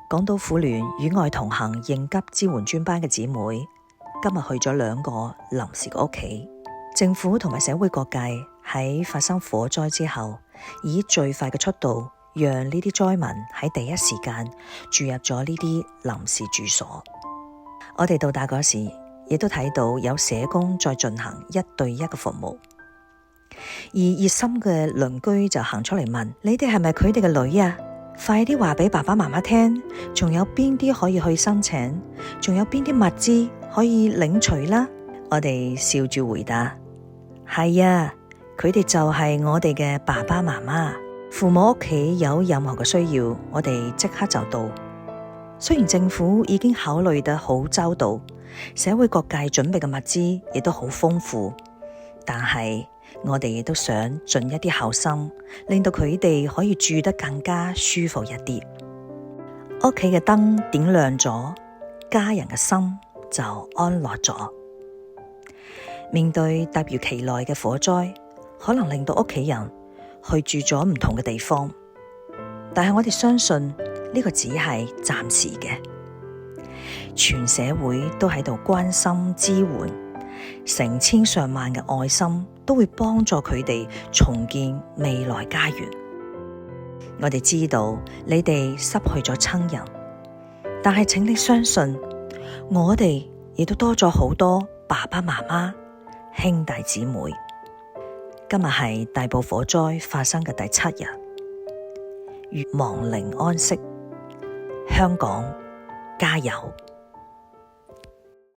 港島婦聯與愛同行應急支援專班嘅姊妹，今日去咗2個臨時嘅屋企。政府同埋社會各界喺發生火災之後，以最快嘅速度，讓呢啲災民喺第一時間住入咗呢啲臨時住所。我哋到達嗰時，亦都睇到有社工在進行1對1嘅服務，而熱心嘅鄰居就行出嚟問：你哋係咪佢哋嘅女啊？快啲話俾爸爸媽媽聽，仲有邊啲可以去申請，仲有邊啲物資可以領取啦？我哋笑住回答：係啊，佢哋就係我哋嘅爸爸媽媽。父母屋企有任何嘅需要，我哋即刻就到。雖然政府已經考慮得好周到，社會各界準備嘅物資亦都好豐富，但係我哋亦都想盡一啲孝心，令到佢哋可以住得更加舒服一啲。屋企嘅燈點亮咗，家人嘅心就安樂咗。面對突如其來嘅火災，可能令到屋企人去住咗唔同嘅地方，但係我哋相信呢個只係暫時嘅。全社會都喺度關心支援，成千上萬嘅愛心都會幫助佢哋重建未來家園。我哋知道你哋失去咗親人，但係請你相信，我哋亦都多咗好多爸爸媽媽、兄弟姊妹。今日係大埔火災發生嘅第7日，願亡靈安息。香港加油！